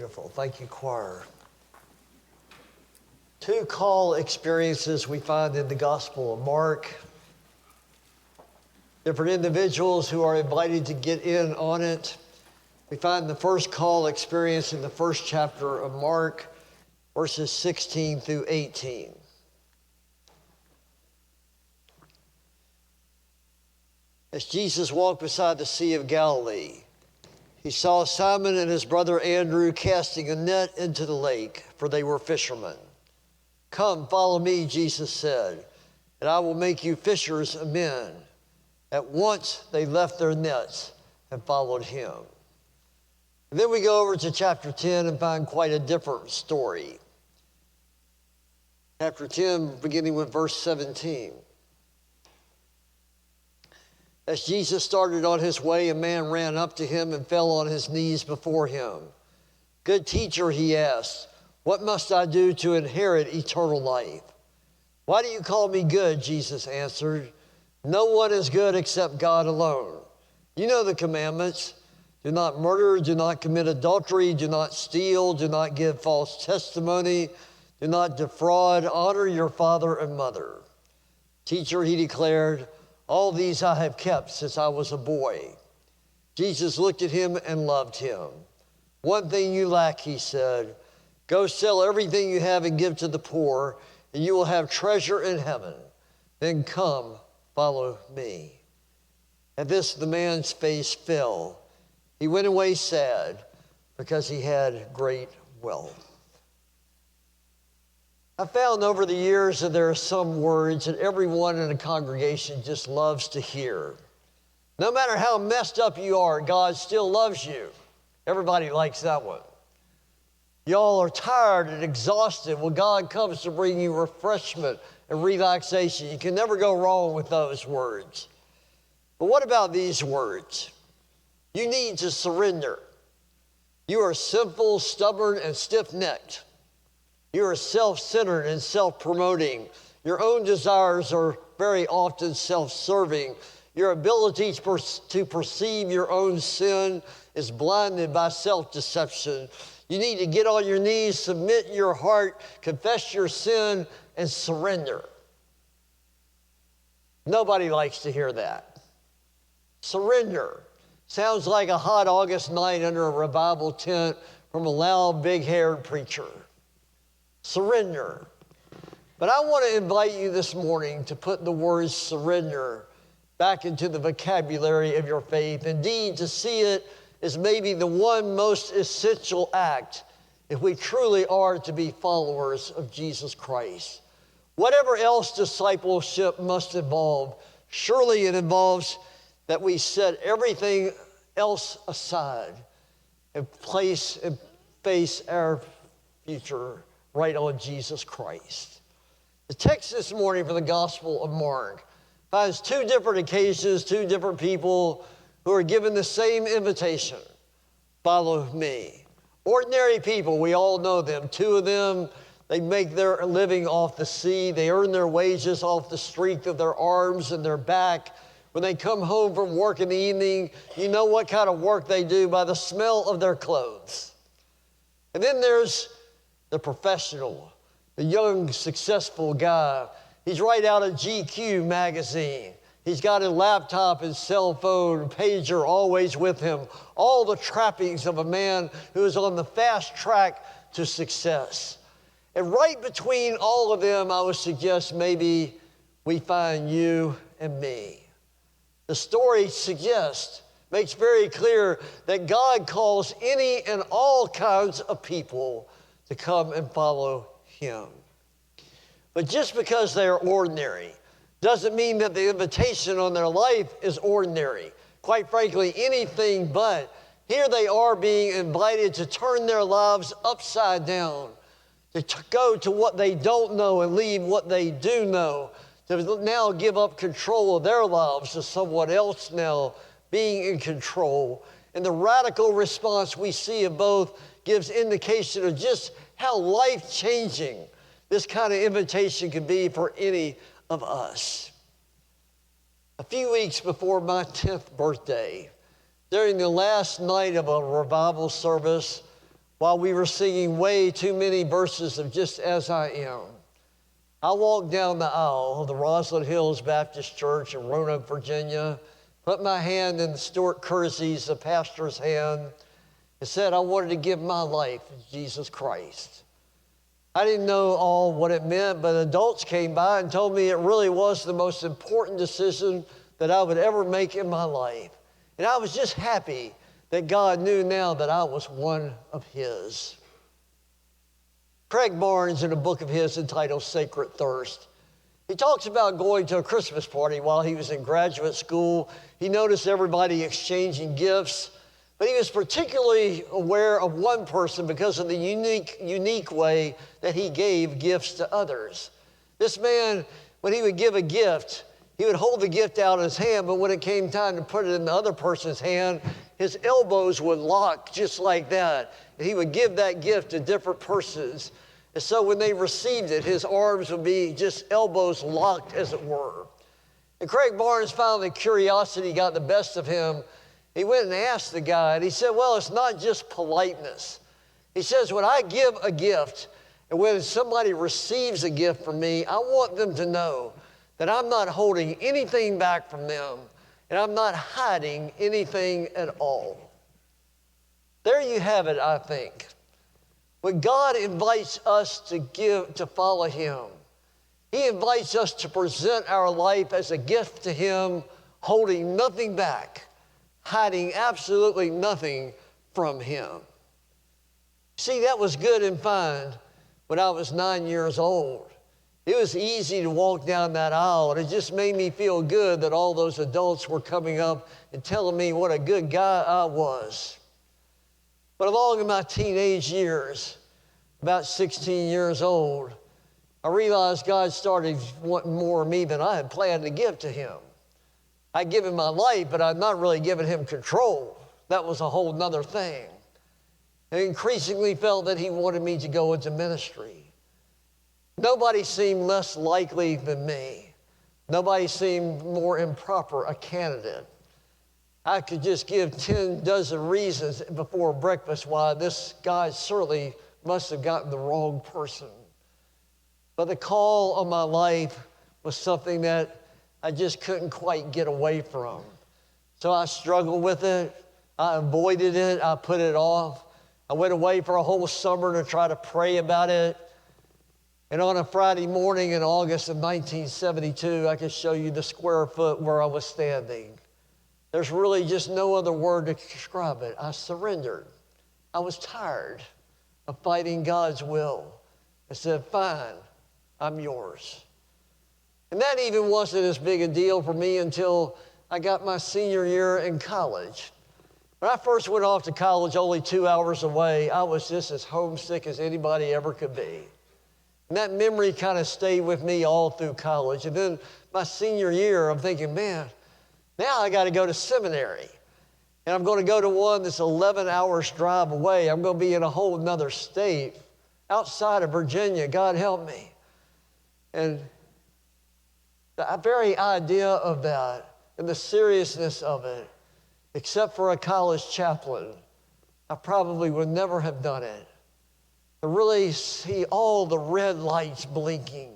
Beautiful. Thank you, choir. Two call experiences we find in the Gospel of Mark. Different individuals who are invited to get in on it. We find the first call experience in the first chapter of Mark, verses 16 through 18. As Jesus walked beside the Sea of Galilee, he saw Simon and his brother Andrew casting a net into the lake, for they were fishermen. "Come, follow me," Jesus said, "and I will make you fishers of men." At once they left their nets and followed him. And then we go over to chapter 10 and find quite a different story. Chapter 10, beginning with verse 17. As Jesus started on his way, a man ran up to him and fell on his knees before him. "Good teacher," he asked, "what must I do to inherit eternal life?" "Why do you call me good?" Jesus answered. "No one is good except God alone. You know the commandments. Do not murder, do not commit adultery, do not steal, do not give false testimony, do not defraud, honor your father and mother." "Teacher," he declared, "all these I have kept since I was a boy." Jesus looked at him and loved him. "One thing you lack," he said. "Go sell everything you have and give to the poor, and you will have treasure in heaven. Then come, follow me." At this, the man's face fell. He went away sad because he had great wealth. I found over the years that there are some words that everyone in a congregation just loves to hear. No matter how messed up you are, God still loves you. Everybody likes that one. Y'all are tired and exhausted. Well, God comes to bring you refreshment and relaxation. You can never go wrong with those words. But what about these words? You need to surrender. You are sinful, stubborn, and stiff-necked. You are self-centered and self-promoting. Your own desires are very often self-serving. Your ability to perceive your own sin is blinded by self-deception. You need to get on your knees, submit your heart, confess your sin, and surrender. Nobody likes to hear that. Surrender. Sounds like a hot August night under a revival tent from a loud, big-haired preacher. Surrender. But I want to invite you this morning to put the word surrender back into the vocabulary of your faith. Indeed, to see it as maybe the one most essential act if we truly are to be followers of Jesus Christ. Whatever else discipleship must involve, surely it involves that we set everything else aside and place and face our future right on Jesus Christ. The text this morning from the Gospel of Mark finds two different occasions, two different people who are given the same invitation: follow me. Ordinary people, we all know them. Two of them, they make their living off the sea. They earn their wages off the strength of their arms and their back. When they come home from work in the evening, you know what kind of work they do by the smell of their clothes. And then there's the professional, the young, successful guy. He's right out of GQ magazine. He's got a laptop and cell phone, pager always with him. All the trappings of a man who is on the fast track to success. And right between all of them, I would suggest maybe we find you and me. The story makes very clear that God calls any and all kinds of people to come and follow him. But just because they are ordinary doesn't mean that the invitation on their life is ordinary. Quite frankly, anything but. Here they are being invited to turn their lives upside down, to go to what they don't know and leave what they do know, to now give up control of their lives to someone else now being in control. And the radical response we see of both gives indication of just how life-changing this kind of invitation can be for any of us. A few weeks before my 10th birthday, during the last night of a revival service, while we were singing way too many verses of Just As I Am, I walked down the aisle of the Roslyn Hills Baptist Church in Roanoke, Virginia, put my hand in Stuart Kersey's, the pastor's hand, and said I wanted to give my life to Jesus Christ. I didn't know all what it meant, but adults came by and told me it really was the most important decision that I would ever make in my life. And I was just happy that God knew now that I was one of His. Craig Barnes, in a book of his entitled Sacred Thirst, he talks about going to a Christmas party while he was in graduate school. He noticed everybody exchanging gifts, but he was particularly aware of one person because of the unique way that he gave gifts to others. This man, when he would give a gift, he would hold the gift out in his hand, but when it came time to put it in the other person's hand, his elbows would lock just like that. And he would give that gift to different persons. And so when they received it, his arms would be just elbows locked, as it were. And Craig Barnes found that curiosity got the best of him. He went and asked the guy, and he said, well, it's not just politeness. He says, when I give a gift, and when somebody receives a gift from me, I want them to know that I'm not holding anything back from them, and I'm not hiding anything at all. There you have it, I think. When God invites us to follow Him, He invites us to present our life as a gift to Him, holding nothing back, hiding absolutely nothing from Him. See, that was good and fine when I was 9 years old. It was easy to walk down that aisle, and it just made me feel good that all those adults were coming up and telling me what a good guy I was. But along in my teenage years, about 16 years old, I realized God started wanting more of me than I had planned to give to Him. I'd given my life, but I'd not really given Him control. That was a whole nother thing. I increasingly felt that He wanted me to go into ministry. Nobody seemed less likely than me. Nobody seemed more improper a candidate. I could just give 10 dozen reasons before breakfast why this guy certainly must have gotten the wrong person. But the call on my life was something that I just couldn't quite get away from. So I struggled with it. I avoided it. I put it off. I went away for a whole summer to try to pray about it. And on a Friday morning in August of 1972, I could show you the square foot where I was standing. There's really just no other word to describe it. I surrendered. I was tired of fighting God's will. I said, fine, I'm yours. And that even wasn't as big a deal for me until I got my senior year in college. When I first went off to college, only 2 hours away, I was just as homesick as anybody ever could be. And that memory kind of stayed with me all through college. And then my senior year, I'm thinking, man, now I got to go to seminary. And I'm going to go to one that's 11 hours drive away. I'm going to be in a whole nother state outside of Virginia. God help me. And the very idea of that and the seriousness of it, except for a college chaplain, I probably would never have done it. To really see all the red lights blinking,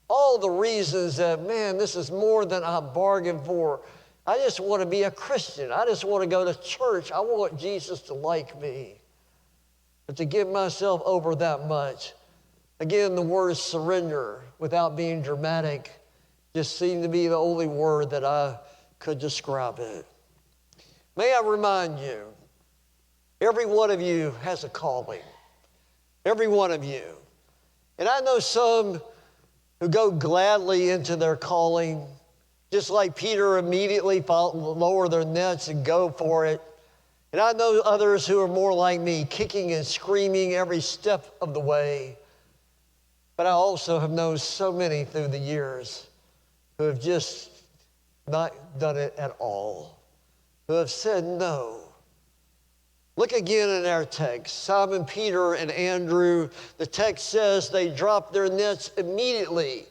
all the reasons that, man, this is more than I bargained for. I just want to be a Christian. I just want to go to church. I want Jesus to like me. But to give myself over that much, again, the word surrender, without being dramatic, just seemed to be the only word that I could describe it. May I remind you, every one of you has a calling. Every one of you. And I know some who go gladly into their calling, just like Peter immediately lower their nets and go for it. And I know others who are more like me, kicking and screaming every step of the way. But I also have known so many through the years who have just not done it at all, who have said no. Look again in our text. Simon Peter and Andrew, the text says they dropped their nets immediately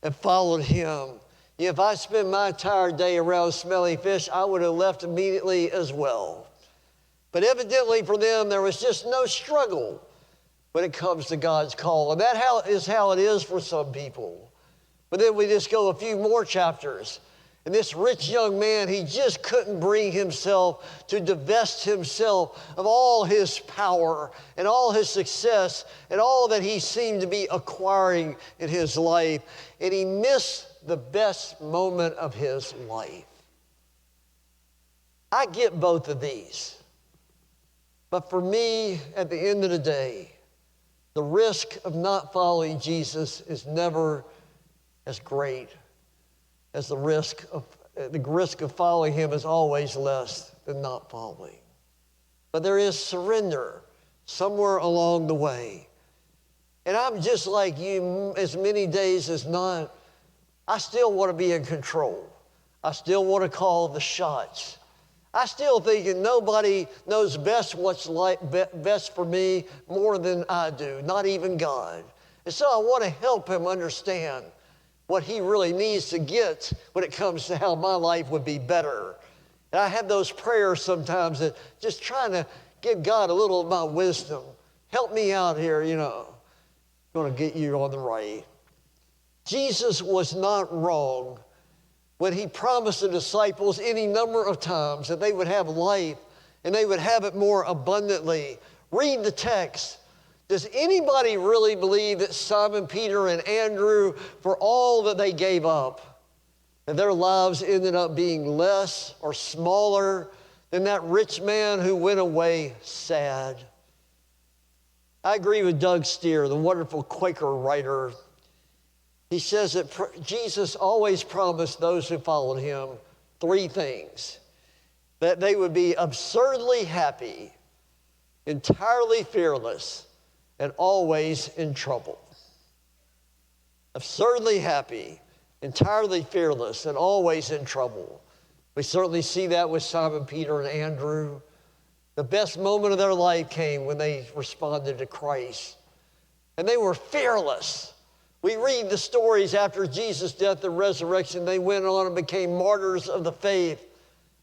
and followed him. If I spent my entire day around smelly fish, I would have left immediately as well. But evidently for them, there was just no struggle when it comes to God's call. And that is how it is for some people. But then we just go a few more chapters. And this rich young man, he just couldn't bring himself to divest himself of all his power and all his success and all that he seemed to be acquiring in his life. And he missed the best moment of his life. I get both of these. But for me, at the end of the day, the risk of not following Jesus is never as great as the risk of following him is always less than not following. But there is surrender somewhere along the way. And I'm just like you, as many days as not, I still want to be in control. I still want to call the shots. I still think that nobody knows best what's best for me more than I do, not even God. And so I want to help him understand what he really needs to get when it comes to how my life would be better. And I have those prayers sometimes that just trying to give God a little of my wisdom. Help me out here, I'm going to get you on the right. Jesus was not wrong when he promised the disciples any number of times that they would have life and they would have it more abundantly. Read the text. Does anybody really believe that Simon Peter and Andrew, for all that they gave up, that their lives ended up being less or smaller than that rich man who went away sad? I agree with Doug Steer, the wonderful Quaker writer. He says that Jesus always promised those who followed him three things: that they would be absurdly happy, entirely fearless, and always in trouble. Absurdly happy, entirely fearless, and always in trouble. We certainly see that with Simon Peter and Andrew. The best moment of their life came when they responded to Christ. And they were fearless. We read the stories after Jesus' death and resurrection. They went on and became martyrs of the faith.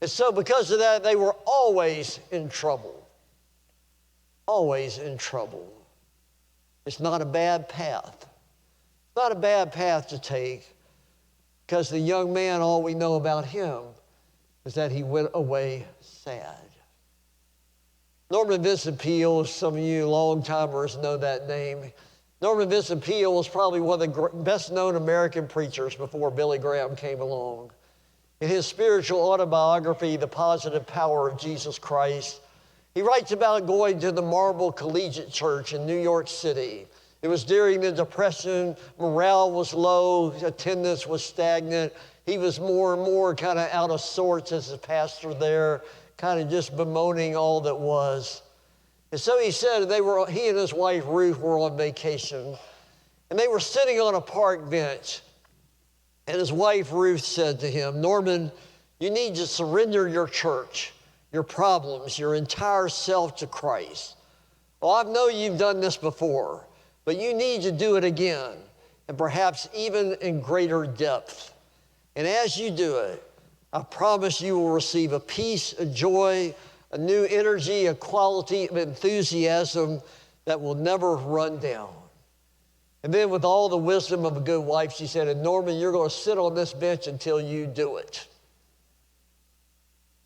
And so because of that, they were always in trouble. Always in trouble. It's not a bad path. It's not a bad path to take, because the young man, all we know about him is that he went away sad. Norman Vincent Peale, some of you long-timers know that name. Norman Vincent Peale was probably one of the best-known American preachers before Billy Graham came along. In his spiritual autobiography, The Positive Power of Jesus Christ, he writes about going to the Marble Collegiate Church in New York City. It was during the Depression. Morale was low. Attendance was stagnant. He was more and more kind of out of sorts as a pastor there, kind of just bemoaning all that was. And so he said he and his wife Ruth were on vacation, and they were sitting on a park bench. And his wife Ruth said to him, "Norman, you need to surrender your church, your problems, your entire self to Christ. Well, I know you've done this before, but you need to do it again, and perhaps even in greater depth. And as you do it, I promise you will receive a peace, a joy, a new energy, a quality of enthusiasm that will never run down." And then with all the wisdom of a good wife, she said, "And Norman, you're going to sit on this bench until you do it."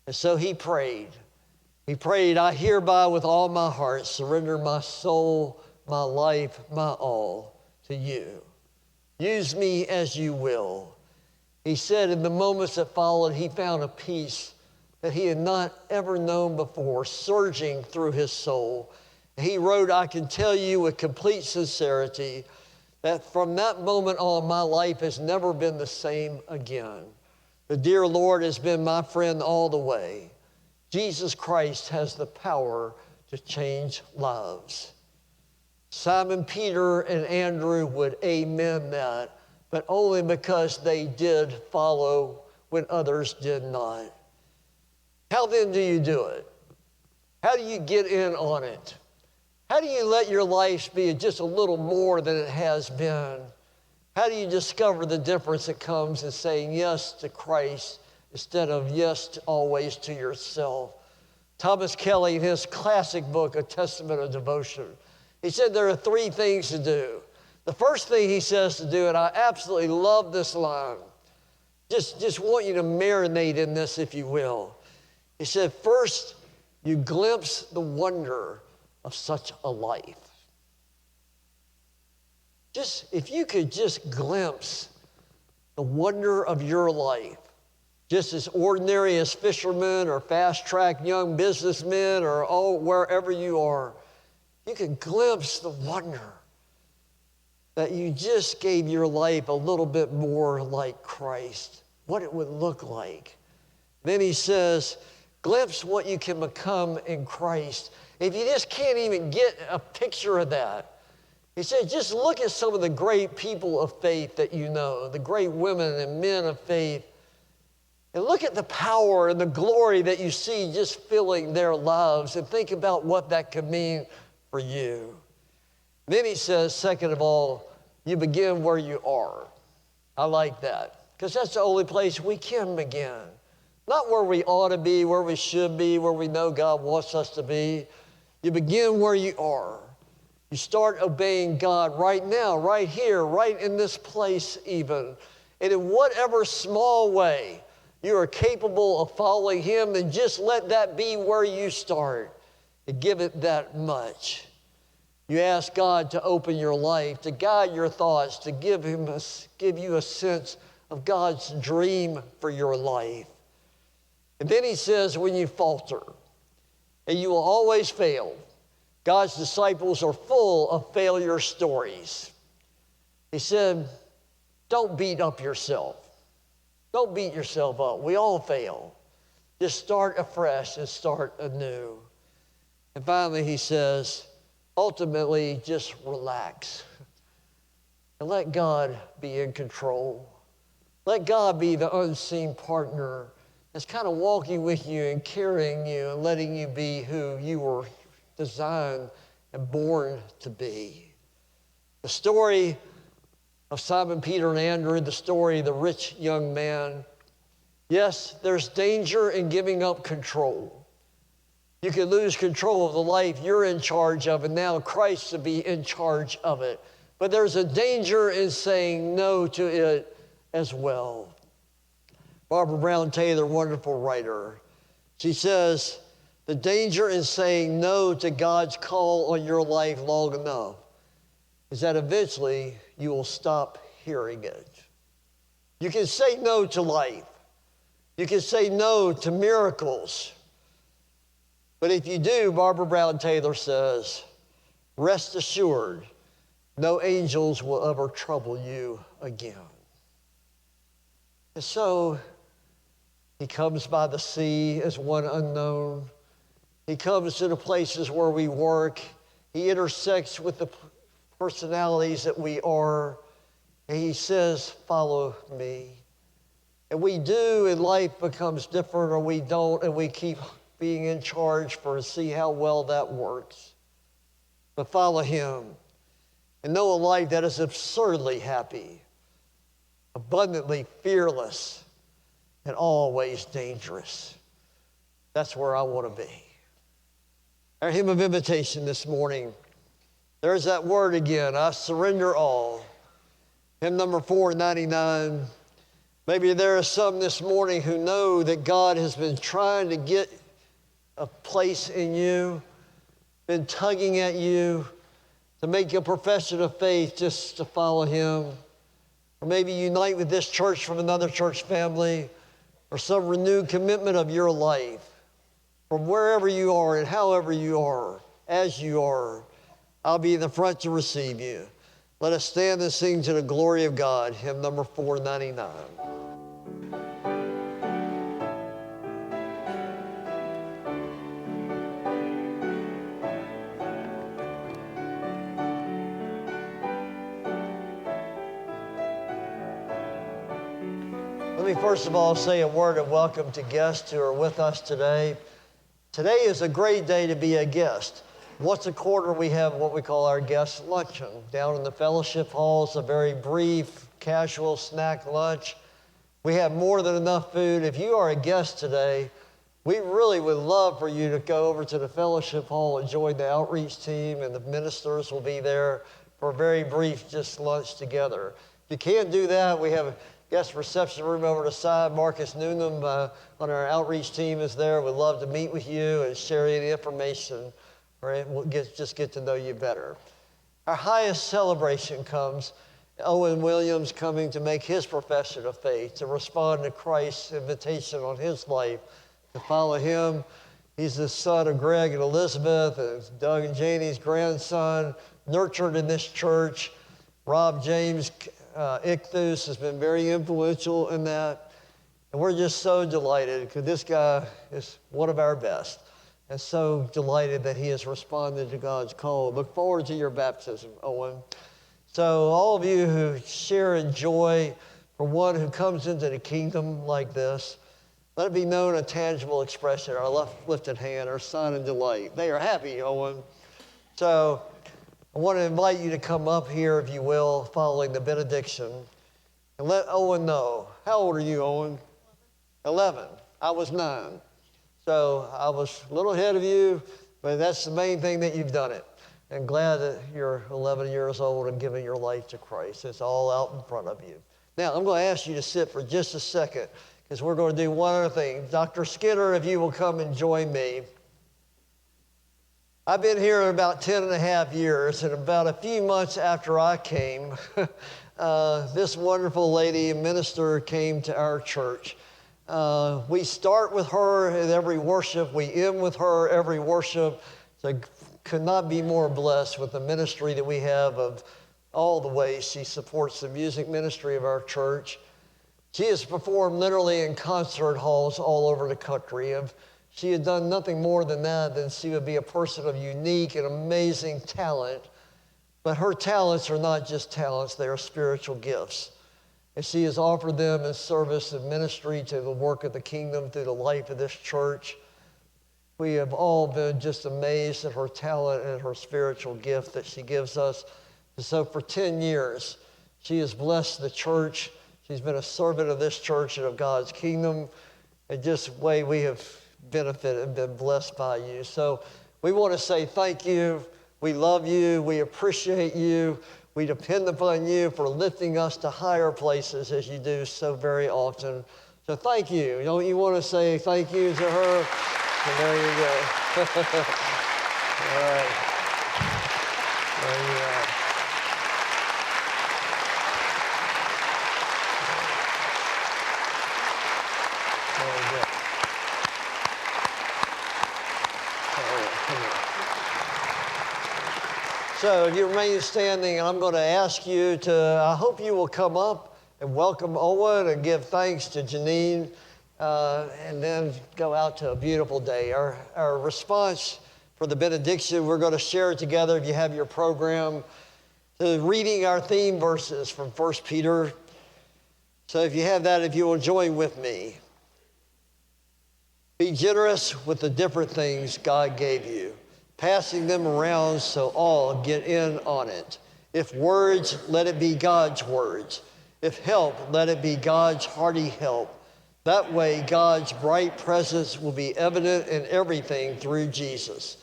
And so he prayed. He prayed, "I hereby with all my heart surrender my soul, my life, my all to you. Use me as you will." He said in the moments that followed, he found a peace that he had not ever known before, surging through his soul. He wrote, "I can tell you with complete sincerity that from that moment on, my life has never been the same again. The dear Lord has been my friend all the way. Jesus Christ has the power to change lives." Simon Peter and Andrew would amen that, but only because they did follow when others did not. How then do you do it? How do you get in on it? How do you let your life be just a little more than it has been? How do you discover the difference that comes in saying yes to Christ instead of yes always to yourself? Thomas Kelly, in his classic book, A Testament of Devotion, he said there are 3 things to do. The first thing he says to do, and I absolutely love this line, just want you to marinate in this, if you will. He said, first, you glimpse the wonder of such a life. If you could just glimpse the wonder of your life, just as ordinary as fishermen or fast-track young businessmen or wherever you are, you could glimpse the wonder that you just gave your life a little bit more like Christ, what it would look like. Then he says, glimpse what you can become in Christ. If you just can't even get a picture of that, he said, just look at some of the great people of faith that you know, the great women and men of faith, and look at the power and the glory that you see just filling their lives, and think about what that could mean for you. Then he says, second of all, you begin where you are. I like that, because that's the only place we can begin. Not where we ought to be, where we should be, where we know God wants us to be. You begin where you are. You start obeying God right now, right here, right in this place even. And in whatever small way you are capable of following Him, then just let that be where you start and give it that much. You ask God to open your life, to guide your thoughts, to give you a sense of God's dream for your life. And then he says, when you falter, and you will always fail, God's disciples are full of failure stories. He said, don't beat up yourself. Don't beat yourself up. We all fail. Just start afresh and start anew. And finally, he says, ultimately, just relax and let God be in control. Let God be the unseen partner that's kind of walking with you and carrying you and letting you be who you were designed and born to be. The story of Simon, Peter, and Andrew, the story of the rich young man. Yes, there's danger in giving up control. You can lose control of the life you're in charge of, and now Christ to be in charge of it. But there's a danger in saying no to it as well. Barbara Brown Taylor, wonderful writer, she says, the danger in saying no to God's call on your life long enough is that eventually you will stop hearing it. You can say no to life. You can say no to miracles. But if you do, Barbara Brown Taylor says, rest assured, no angels will ever trouble you again. And so he comes by the sea as one unknown. He comes to the places where we work. He intersects with the personalities that we are. And he says, follow me. And we do, and life becomes different, or we don't, and we keep being in charge for to see how well that works. But follow him and know a life that is absurdly happy, abundantly fearless, and always dangerous. That's where I want to be. Our hymn of invitation this morning, there's that word again, I surrender all. Hymn number 499. Maybe there are some this morning who know that God has been trying to get a place in you, been tugging at you to make a profession of faith just to follow him. Or maybe unite with this church from another church family, or some renewed commitment of your life. From wherever you are and however you are, as you are, I'll be in the front to receive you. Let us stand and sing to the glory of God, hymn number 499. Let me first of all say a word of welcome to guests who are with us today. Today is a great day to be a guest. Once a quarter, we have what we call our guest luncheon. Down in the fellowship hall, it's a very brief, casual snack lunch. We have more than enough food. If you are a guest today, We really would love for you to go over to the fellowship hall and join the outreach team, and the ministers will be there for a very brief just lunch together. If you can't do that, we have a guest reception room over the side. Marcus Noonan on our outreach team is there. We'd love to meet with you and share any information, or we'll just get to know you better. Our highest celebration comes Owen Williams coming to make his profession of faith, to respond to Christ's invitation on his life, to follow him. He's the son of Greg and Elizabeth, and Doug and Janie's grandson, nurtured in this church. Rob James Ichthus has been very influential in that. And we're just so delighted because this guy is one of our best. And so delighted that he has responded to God's call. Look forward to your baptism, Owen. So all of you who share in joy for one who comes into the kingdom like this, let it be known a tangible expression, our left lifted hand, our sign of delight. They are happy, Owen. So I want to invite you to come up here, if you will, following the benediction, and let Owen know. How old are you, Owen? 11. I was 9. So I was a little ahead of you, but that's the main thing, that you've done it. And glad that you're 11 years old and giving your life to Christ. It's all out in front of you. Now, I'm going to ask you to sit for just a second, because we're going to do one other thing. Dr. Skinner, if you will come and join me. I've been here about 10 and a half years, and about a few months after I came, this wonderful lady, a minister, came to our church. We start with her at every worship. We end with her every worship. So could not be more blessed with the ministry that we have, of all the ways she supports the music ministry of our church. She has performed literally in concert halls all over the country. If she had done nothing more than that, then she would be a person of unique and amazing talent. But her talents are not just talents, they are spiritual gifts. And she has offered them in service and ministry to the work of the kingdom through the life of this church. We have all been just amazed at her talent and her spiritual gift that she gives us. And so for 10 years, she has blessed the church. She's been a servant of this church and of God's kingdom. And just the way we have benefited and been blessed by you. So we want to say thank you. We love you. We appreciate you. We depend upon you for lifting us to higher places, as you do so very often. So thank you. Don't you want to say thank you to her? And there you go. All right. There you are. So if you remain standing, and I'm going to ask you to, I hope you will come up and welcome Owen and give thanks to Janine, and then go out to a beautiful day. Our response for the benediction, we're going to share it together, if you have your program, to reading our theme verses from 1 Peter. So if you have that, if you will join with me. Be generous with the different things God gave you, passing them around so all get in on it. If words, let it be God's words. If help, let it be God's hearty help. That way, God's bright presence will be evident in everything through Jesus.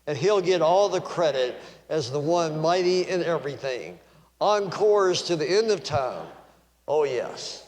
And he'll get all the credit as the one mighty in everything. Encores to the end of time. Oh, yes.